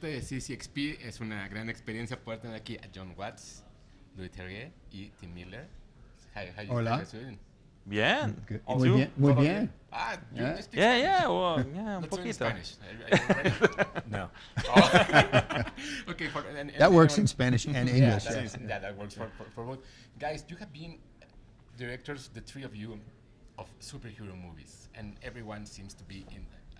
De CCXP es una gran experiencia poder tener aquí a Jon Watts, Louis Leterrier y Tim Miller. How you Hola. guys doing? Bien. Good. ¿Y Muy tú? bien, muy Todo bien. Ah, you Yeah. speak Yeah, Spanish? yeah, well, yeah, un Let's do it in poquito. Spanish. Are you ready? No. Oh. Okay, That works in anyone- Spanish and Yeah, English. that works for both. Guys, you have been directors, the three of you, of superhero movies, and everyone seems to be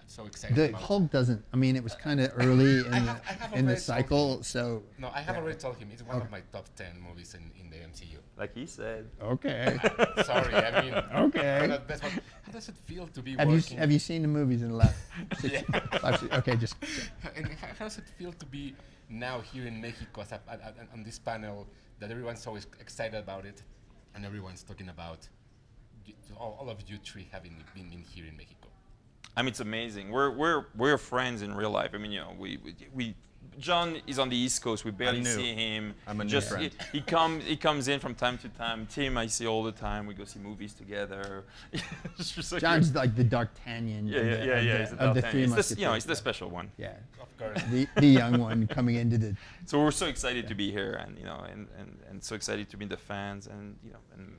so excited The about Hulk doesn't. I mean, it was kind of early I have in the already cycle, told so No, I have already told him it's one of my top 10 movies in the MCU. Like he said. okay, Sorry, I mean, okay. how does it feel to be Have you working? have you seen the movies in the last six? Yeah. Okay, just And how does it feel to be now here in Mexico on this panel that everyone's so excited about it, and everyone's talking about all of you three having been in here in Mexico? I mean, it's amazing. We're friends in real life. I mean, you know, we John is on the East Coast. We barely I'm new. see him. I'm a new Just friend. he comes in from time to time. Tim, I see all the time. We go see movies together. It's just like John's like the D'Artagnan. yeah, of yeah, the, yeah, of yeah. the, It's of the three it's musketeers. you know, it's the special one. Yeah, Of course. the young one coming into the. So we're so excited to be here, and you know, and so excited to meet the fans, and you know, and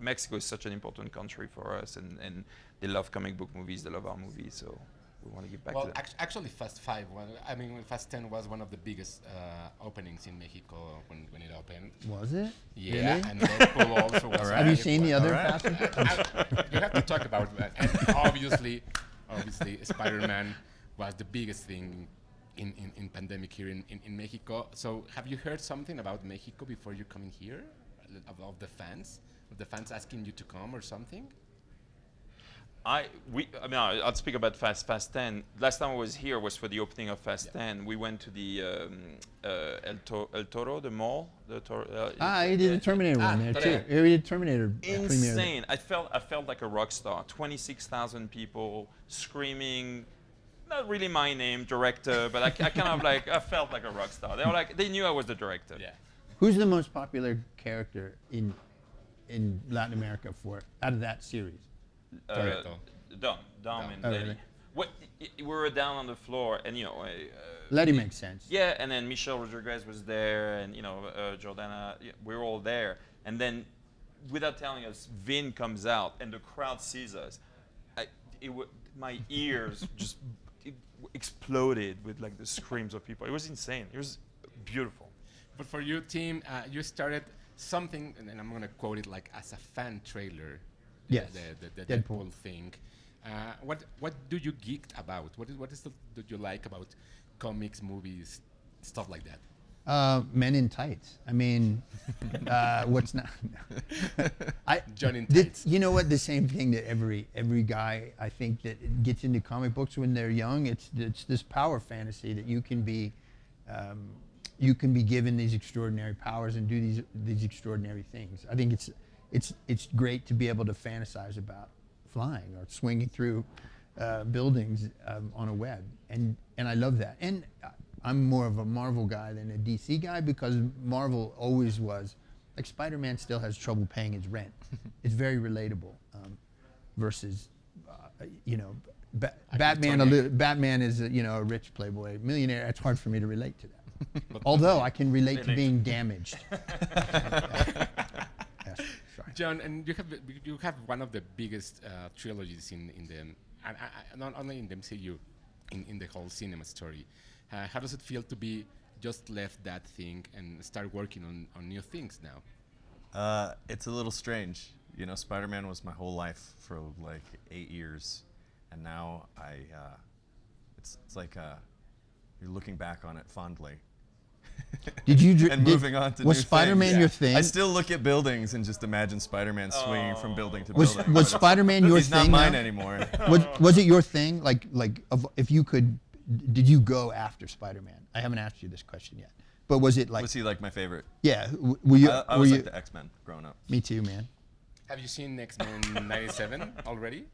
Mexico is such an important country for us, and they love comic book movies, they love our movies, so we want to give back Well, to them. actually, Fast 5, Fast 10 was one of the biggest openings in Mexico when it opened. Was it? Yeah, Really? and Deadpool also was. Have you seen the other Alright. Fast and Furious? You have to talk about that. And obviously, Spider-Man was the biggest thing in pandemic here in Mexico. So have you heard something about Mexico before you coming here? Of the fans? Of the fans asking you to come or something? I'll speak about Fast 10. Last time I was here was for the opening of Fast 10. We went to the El Toro, the mall. The Toro, He did the Terminator one there too. He did Terminator premiere. insane. I felt like a rock star. 26,000 people screaming. Not really my name, director, but I kind of like I felt like a rock star. They knew I was the director. Yeah. Who's the most popular character in Latin America out of that series? Toretto. Dom Dom. and Oh, Letty. really? We were down on the floor, and you know. Letty makes sense. Yeah, and then Michelle Rodriguez was there, and you know Jordana. We were all there, and then without telling us, Vin comes out, and the crowd sees us. My ears just exploded with like the screams of people. It was insane. It was beautiful. But for you, team, you started something, and I'm going to quote it like as a fan trailer. Yes. The Deadpool. Deadpool thing. What do you geeked about? What is that you like about comics, movies, stuff like that? Men in tights. I mean, what's not? John in tights. You know what? The same thing that every guy I think that gets into comic books when they're young. It's this power fantasy that you can be given these extraordinary powers and do these extraordinary things. I think it's great to be able to fantasize about flying or swinging through buildings on a web, and I love that. And I'm more of a Marvel guy than a DC guy because Marvel always was like Spider-Man still has trouble paying his rent. It's very relatable versus Batman. Batman is a rich playboy millionaire. It's hard for me to relate to that. Although I can relate to being damaged. Yes, sorry. John, and you have one of the biggest trilogies in the not only in the MCU, in the whole cinema story. How does it feel to be just left that thing and start working on new things now? It's a little strange. You know, Spider-Man was my whole life for like 8 years, and now it's like you're looking back on it fondly. Did you and moving on to was new Spider-Man things. your thing? I still look at buildings and just imagine Spider-Man swinging from building to building. Was Spider-Man your He's thing? not mine now? anymore. Was it your thing? If you could, did you go after Spider-Man? I haven't asked you this question yet, but was it like? Was he like my favorite? Yeah, were you? I were was you? like the X-Men growing up. Me too, man. Have you seen X-Men 97 already?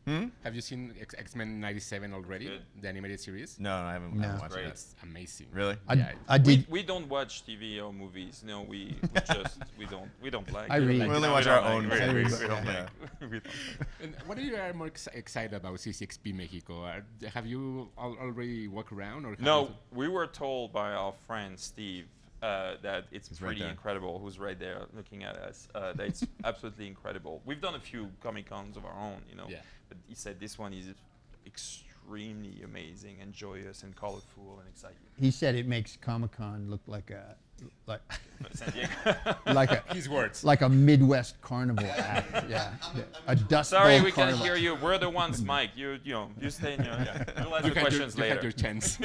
Have you seen X-Men 97 already? Good. The animated series? No, I haven't No. watched Great. it. It's amazing. Really? I did. We don't watch TV or movies. No, we just we don't like. I it. read. Like, We only no, watch don't our like own it. favorites. We don't Yeah. like. We don't like. And what are you more excited about CCXP Mexico? Have you already walked around? Or have No, you- we were told by our friend Steve that it's He's right pretty there. incredible. Who's right there looking at us? That it's absolutely incredible. We've done a few Comic Cons of our own, you know. Yeah. But he said this one is extremely amazing and joyous and colorful and exciting. He said it makes Comic-Con look like But San Diego. His words. like a Midwest carnival act. Yeah, a dust Sorry, bowl we can't carnival. hear you. We're the ones, Mike. You stay in your. You'll ask the questions you had later. your chance.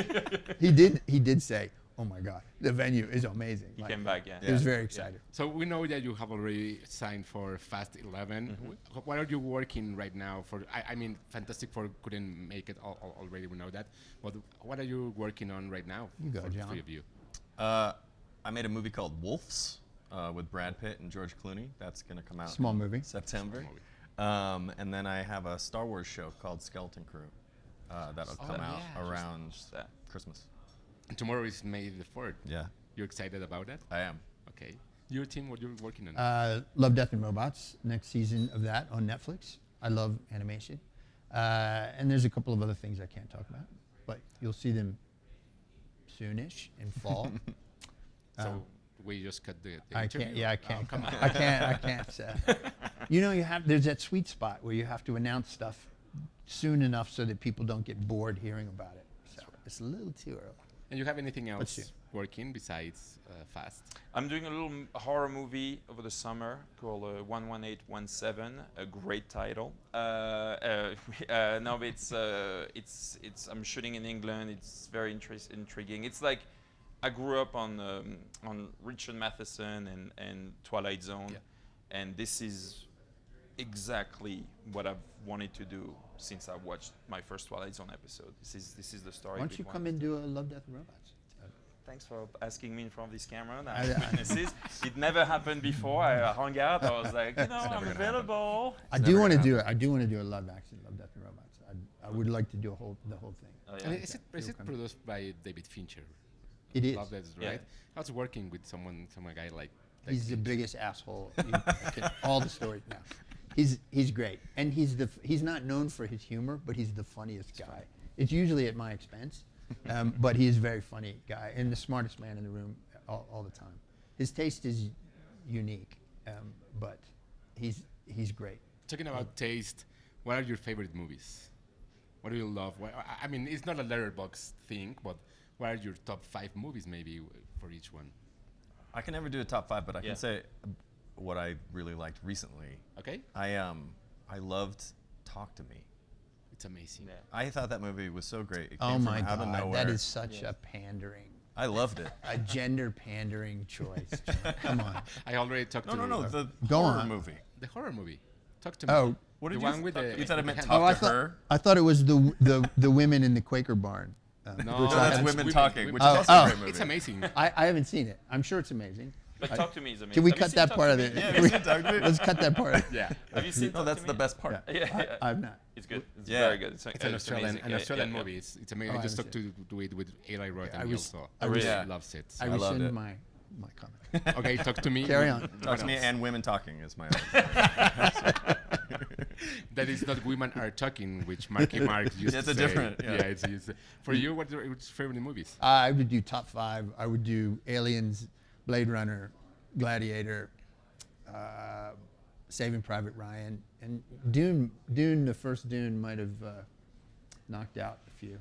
He did say, "Oh my God, the venue is amazing." He Like, came back, yeah. He was very excited. So we know that you have already signed for Fast 11. What are you working right now for? I mean, Fantastic Four couldn't make it already. We know that. But what are you working on right now? You go, for the John. three of you. I made a movie called Wolves with Brad Pitt and George Clooney. That's going to come out Small in movie. September. Small movie. And then I have a Star Wars show called Skeleton Crew that'll come out yeah. around Just that. Christmas. And tomorrow is May the 4th. Yeah, You excited about that? I am. Okay. Your team, what you're working on? Love, Death, and Robots. Next season of that on Netflix. I love animation, and there's a couple of other things I can't talk about, but you'll see them soonish in fall. So we just cut the I interview? can't. Yeah, I can't. Oh, come on. I can't. You know, there's that sweet spot where you have to announce stuff soon enough so that people don't get bored hearing about it. So it's a little too early. And you have anything Let's else see. working besides Fast? I'm doing a little horror movie over the summer called 11817, a great title. No, but it's I'm shooting in England. It's very intriguing. It's like I grew up on Richard Matheson and Twilight Zone, Yeah. and this is exactly what I've wanted to do since I watched my first Twilight Zone episode. This is the story. Why don't you come and do a Love, Death, and Robots? Thanks for asking me in front of this camera. Now, I- witnesses. It never happened before. I hung out. I was like, I'm never gonna available. I do want to do it. I do want to do a Love Action, Love, Death, and Robots. I would like to do the whole thing. Oh, yeah. And is it You'll come. produced by David Fincher? It is. Love that, Yeah. right? How's working with some guy like He's the Fincher? biggest asshole. All the stories now. He's great, and he's not known for his humor, but he's the funniest guy. It's usually at my expense, but he is a very funny guy and the smartest man in the room all the time. His taste is unique, but he's great. Talking about taste, what are your favorite movies? What do you love? I mean, it's not a letterbox thing, but what are your top 5 movies maybe for each one? I can never do a top 5, but I Yeah. can say what I really liked recently. Okay? I loved Talk to Me. It's amazing. Yeah. I thought that movie was so great. It Oh came my from out of God, nowhere. that is such a pandering, I loved it. a gender pandering choice. John. Come on. I already talked to No, the Go horror on. movie. the horror movie. Talk to me. Oh. What the did one you with the You thought I meant hand. talk I to thought her? I thought it was the women in the Quaker barn. No, which No, I that's haven't- Women Talking, which Oh, is also oh. a great movie. It's amazing. I haven't seen it. I'm sure it's amazing. But Talk to Me is amazing. Can we Have you cut seen that Talk part to of Me? it? Yeah, Can we- Talk to Me? Let's cut that part. Yeah. Have you seen No, Talk that's to the Me? best part. Yeah, I've not. It's good. It's Yeah. very good. It's an Australian, amazing. an Australian movie. It's amazing. Oh, I I just haven't talked to do it with Eli Roth, Yeah, and I he res- also I res- really loves it. I So. loved rescind it. my comment. Okay, talk to me. Carry on. What Talk to Me else? and Women Talking is my other. That is not Women Are Talking, which Marky Mark used It's to a say. different, yeah. It's for you, what are your favorite movies? I would do top 5. I would do Aliens, Blade Runner, Gladiator, Saving Private Ryan, and Dune. The first Dune might have knocked out a few.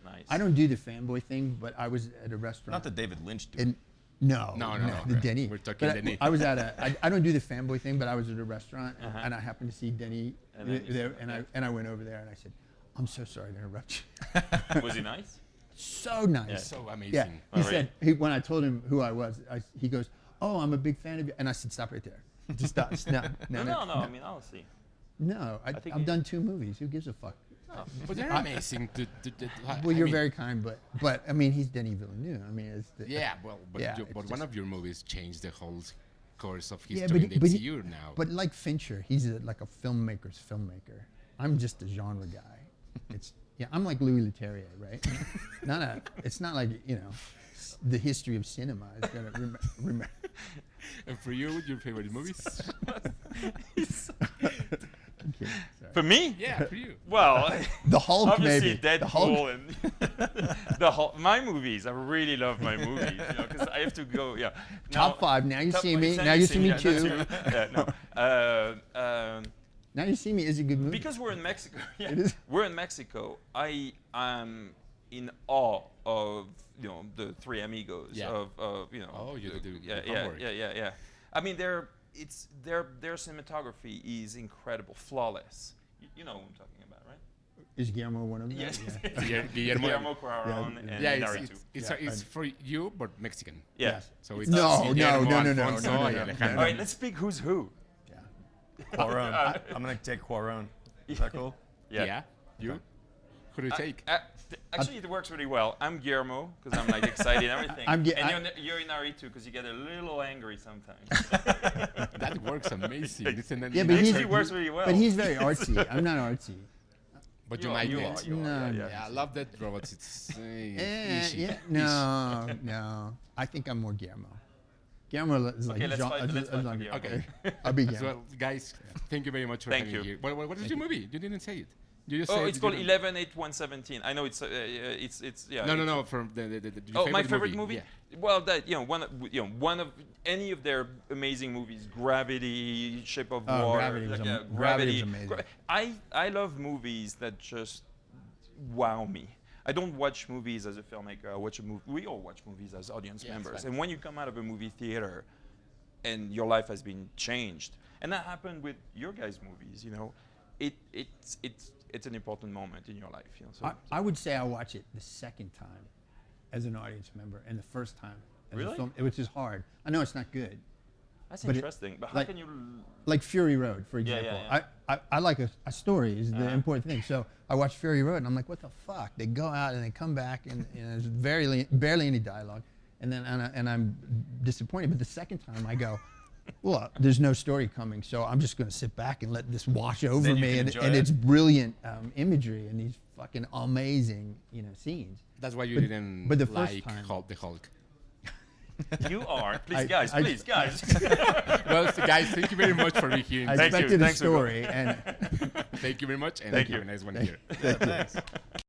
Nice. I don't do the fanboy thing, but I was at a restaurant. Not the David Lynch dude. And no, No, the okay. Denny. We're talking But Denny. I was at I don't do the fanboy thing, but I was at a restaurant Uh-huh. and I happened to see Denny And then you there, said, and I went over there and I said, "I'm so sorry to interrupt you." Was he nice? So nice. Yeah. So amazing. Yeah. He Oh, said when I told him who I was, he goes, "Oh, I'm a big fan of you," and I said, "Stop right there. Just stop. No. I mean, honestly. No, think I've he- done 2 movies. Who gives a fuck?" But they're amazing. Well, you're very kind, but I mean, he's Denis Villeneuve. I mean, it's the, Yeah, well, but, Yeah, but it's one just- of your movies changed the whole course of Yeah, history in the but MCU now. But like Fincher, he's like a filmmaker's filmmaker. I'm just a genre guy. I'm like Louis Leterrier, right? It's not like, the history of cinema is gonna remember. And for you, your favorite movies? Okay, For me? Yeah, for you. Well, The Hulk, obviously maybe. The Hulk. Deadpool and the Hulk. My movies. I really love my movies. Because I have to go. Yeah. Top 5. Now you Top see five, me. now Now you see me yeah, too. no. Now you see me is a good movie. Because we're in Mexico. Yeah, It is. we're in Mexico. I am in awe of the three amigos. Yeah. Of Oh, you do yeah, the yeah, homework. yeah. I mean, their cinematography is incredible, flawless. You know what I'm talking about, right? Is Guillermo one of them? Yes. Yeah. Guillermo Cuarón and Yeah, Iñárritu. it's for you, but Mexican. Yeah. Yes. So it's No, Guillermo, no. Alfonso, and Alejandro. All right, let's speak who's who. Cuarón. I'm gonna take Cuarón. Is that cool? Yeah. You? Who do you take? Actually, it works really well. I'm Guillermo because I'm like excited and everything. I'm and you're Iñárritu because you get a little angry sometimes. That works amazing. Listen, Yeah, but It he's actually works really well. But he's very artsy. I'm not artsy. But You you are, might you be. are, you are, No, yeah. Yeah, I love that robots. It's fishy. Yeah, no. I think I'm more Guillermo. Guillermo is like Okay, let's Jean- fight for Guillermo. Okay. I'll be Guillermo. So, guys, thank you very much for Thank coming you. here. What is your movie? You didn't say it. You just Oh, said it's you called didn't- 11/8/117. I know it's yeah. No. From the Oh, my favorite movie. Yeah. Well, that one of any of their amazing movies, Gravity, Shape of Oh, Water. Gravity was like, Gravity is amazing. I love movies that just wow me. I don't watch movies as a filmmaker. I watch a movie. We all watch movies as audience Yeah, members. it's And when you come out of a movie theater, and your life has been changed, and that happened with your guys' movies. It's an important moment in your life. So I would say I watch it the second time as an audience member and the first time as Really? a film, which is hard. I know it's not good. that's but it- interesting. But how like- can you? Like Fury Road, for Yeah, example. yeah. I like a story is the Uh-huh. important thing. So I watched Fury Road and I'm like, what the fuck? They go out and they come back and there's barely any dialogue. And then and I'm disappointed. But the second time I go, well, there's no story coming, so I'm just going to sit back and let this wash over Then you me. can And enjoy it. it's brilliant imagery and these fucking amazing scenes. That's why you But- didn't but the first like time- the Hulk. You are. Please, I- guys. I- Please, guys. Well, so guys, thank you very much for being here. I Thank you. expected a Thanks, Hugo. story, and Thank you very much, and Thank have you. a nice one here. Thanks.